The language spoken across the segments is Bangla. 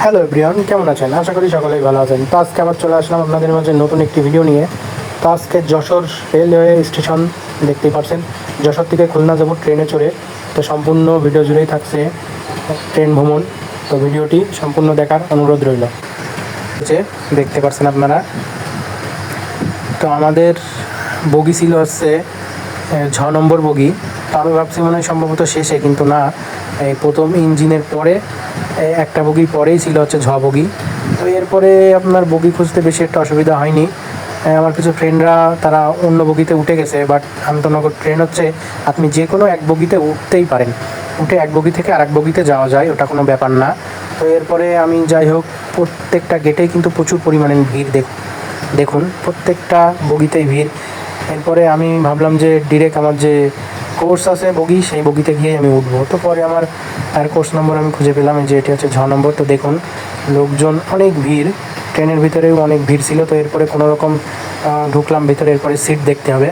হ্যালো এভরিওয়ান, কেমন আছেন? আশা করি সকলেই ভালো আছেন। তো আজকে আবার চলে আসলাম আপনাদের মাঝে নতুন একটি ভিডিও নিয়ে। তো আজকে যশোর রেলওয়ে স্টেশন দেখতেই পাচ্ছেন। যশোর থেকে খুলনা যাব ট্রেনে চড়ে। তো সম্পূর্ণ ভিডিও জুড়েই থাকছে ট্রেন ভ্রমণ। তো ভিডিওটি সম্পূর্ণ দেখার অনুরোধ রইল। যে দেখতে পাচ্ছেন আপনারা, তো আমাদের বগি ছিল হচ্ছে 6 নম্বর বগি। তো আমি ভাবছি মনে হয় সম্ভবত শেষে, কিন্তু না, এই প্রথম ইঞ্জিনের পরে একটা বগি পরেই ছিল হচ্ছে বগি। তো এরপরে আপনার বগি খুঁজতে বেশি একটা অসুবিধা হয়নি। আমার কিছু ফ্রেন্ডরা তারা অন্য বগিতে উঠে গেছে, বাট আন্তনগর ট্রেন হচ্ছে আপনি যে কোনো এক বগিতে উঠতেই পারেন, উঠে এক বগি থেকে আর এক বগিতে যাওয়া যায়, ওটা কোনো ব্যাপার না। তো এরপরে আমি যাই হোক, প্রত্যেকটা গেটেই কিন্তু প্রচুর পরিমাণে ভিড় দেখুন, প্রত্যেকটা বগিতেই ভিড়। এরপরে আমি ভাবলাম যে ডিরেক্ট আমার যে কোর্স আছে বগি, সেই বগিতে গিয়ে আমি উঠবো। তো পরে আমার আর কোর্স নম্বর আমি খুঁজে পেলাম, যে এটি হচ্ছে 6 নম্বর। তো দেখুন লোকজন অনেক ভিড়, ট্রেনের ভিতরেও অনেক ভিড় ছিল। তো এরপরে কোনো রকম ঢুকলাম ভিতরে। এরপরে সিট দেখতে হবে।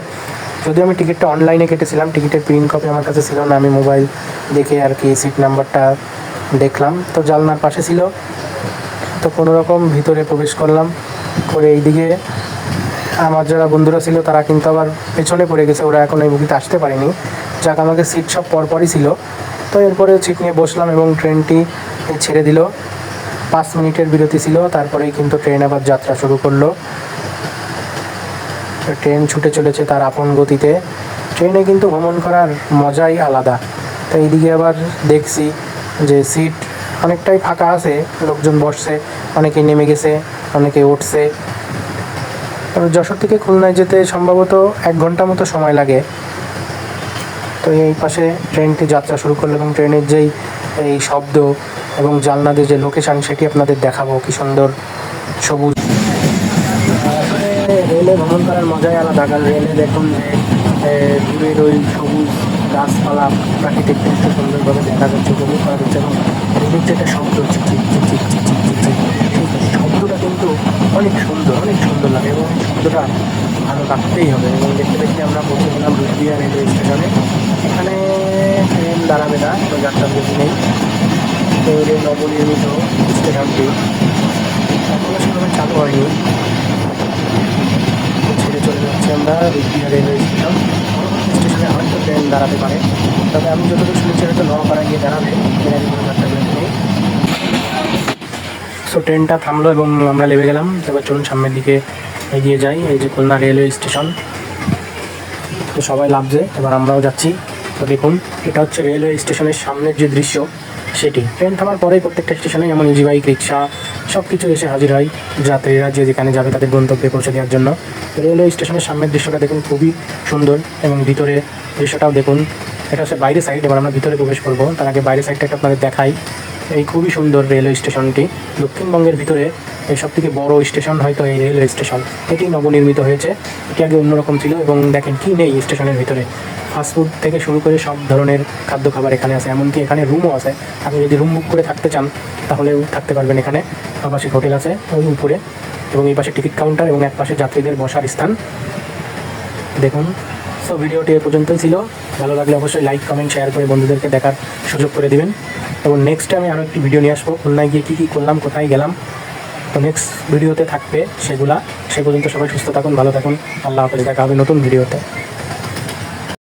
যদিও আমি টিকিটটা অনলাইনে কেটেছিলাম, টিকিটের প্রিন্ট কপি আমার কাছে ছিল না, আমি মোবাইল দেখে আর কি সিট নাম্বারটা দেখলাম। তো জানলার পাশে ছিল। তো কোনো রকম ভিতরে প্রবেশ করলাম, করে এইদিকে আমার যারা বন্ধুরা ছিল তারা কিন্তু আবার পেছনে পড়ে গেছে, ওরা এখন এই বগিতে আসতে পারেনি। যাক, আমাদের সিট সব পরপরই ছিল। তো এরপরে সিট নিয়ে বসলাম এবং ট্রেনটি ছেড়ে দিল। 5 মিনিটের বিরতি ছিল, তারপরেই কিন্তু ট্রেন আবার যাত্রা শুরু করলো। ট্রেন ছুটে চলেছে তার আপন গতিতে। ট্রেনে কিন্তু ভ্রমণ করার মজাই আলাদা। তো এইদিকে আবার দেখছি যে সিট অনেকটাই ফাঁকা আছে, লোকজন বসছে, অনেকেই নেমে গেছে, অনেকে উঠছে। যশোর থেকে খুলনায় যেতে সম্ভবত 1 ঘন্টা মতো সময় লাগে। তো এই পাশে ট্রেনটি যাত্রা শুরু করলো এবং ট্রেনের যেই এই শব্দ এবং জানলাদের যে লোকেশান, সেটি আপনাদের দেখাবো। কি সুন্দর সবুজ। রেলে ভ্রমণ করার মজাই আলাদা। কারণ রেলে দেখুন যে দূরের ওই সবুজ গাছপালা, প্রাকৃতিক দৃশ্য সুন্দরভাবে দেখা যাচ্ছে, উপভোগ করা যাচ্ছে। এবং রেলের যে একটা শব্দ, চিচিক চিচিক চিচিক চিচিক, সেই শব্দটা কিন্তু অনেক সুন্দর, অনেক সুন্দর লাগে এবং শব্দটা ভালো লাগতেই হবে। এবং দেখতে দেখতে আমরা পৌঁছে গেলাম রুশদিয়া রেলওয়ে স্টেশনে। এখানে ট্রেন দাঁড়াবে না, কোনো যাত্রার গতি নেই। তো রেল নবনির্মিত স্টেশনটি এখনও সেভাবে চালু হয়নি। ছেড়ে চলে যাচ্ছি আমরা রুশদিয়া রেলওয়ে স্টেশন। স্টেশনে হয়তো ট্রেন দাঁড়াতে পারে, তবে আমি যতটুকু শুনেছি হয়তো নওপাড়া গিয়ে দাঁড়াবে, ট্রেনের কোনো যাত্রা গতি নেই। সো ট্রেনটা থামলো এবং আমরা নেমে গেলাম। এবার চলুন সামনের দিকে এগিয়ে যাই। এই যে খুলনা রেলওয়ে স্টেশন। তো সবাই নামছে, এবার আমরাও যাচ্ছি। তো দেখুন, এটা হচ্ছে রেলওয়ে স্টেশনের সামনের যে দৃশ্য, সেটি। ট্রেন থামার পরেই প্রত্যেকটা স্টেশনে যেমন ইজি বাইক, রিক্সা সব কিছু এসে হাজির হয় যাত্রীরা যে যেখানে যাবে তাদের গন্তব্যে পৌঁছে দেওয়ার জন্য। রেলওয়ে স্টেশনের সামনের দৃশ্যটা দেখুন, খুবই সুন্দর। এবং ভিতরে দৃশ্যটাও দেখুন। এটা হচ্ছে বাইরের সাইড। এবার আমরা ভিতরে প্রবেশ করবো, তার আগে বাইরের সাইডটা আপনাদের দেখাই। এই খুবই সুন্দর রেলওয়ে স্টেশনটি। দক্ষিণবঙ্গের ভিতরে এই সবথেকে বড় স্টেশন হয়তো এই রেলওয়ে স্টেশন। এটি নবনির্মিত হয়েছে, এটি আগে অন্যরকম ছিল। এবং দেখেন কি নেই স্টেশনের ভিতরে, ফাস্টফুড থেকে শুরু করে সব ধরনের খাদ্য খাবার এখানে আছে। এমনকি এখানে রুমও আছে, আপনি যদি রুম বুক করে থাকতে চান তাহলেও থাকতে পারবেন। এখানে আবাসিক হোটেল আছে ওই উপরে, এবং এই পাশে টিকিট কাউন্টার এবং এক পাশে যাত্রীদের বসার স্থান দেখুন। সো ভিডিওটি এ পর্যন্তই ছিল। ভালো লাগলে অবশ্যই লাইক, কমেন্ট, শেয়ার করে বন্ধুদেরকে দেখার সুযোগ করে দিবেন। এবং নেক্সট আমি আরও একটি ভিডিও নিয়ে আসবো, খুলনায় গিয়ে কী কী করলাম, কোথায় গেলাম। তো নেক্সট ভিডিওতে থাকবে সেগুলা। সে পর্যন্ত সবাই সুস্থ থাকুন, ভালো থাকুন। আল্লাহ হাফেজ, দেখা হবে নতুন ভিডিওতে।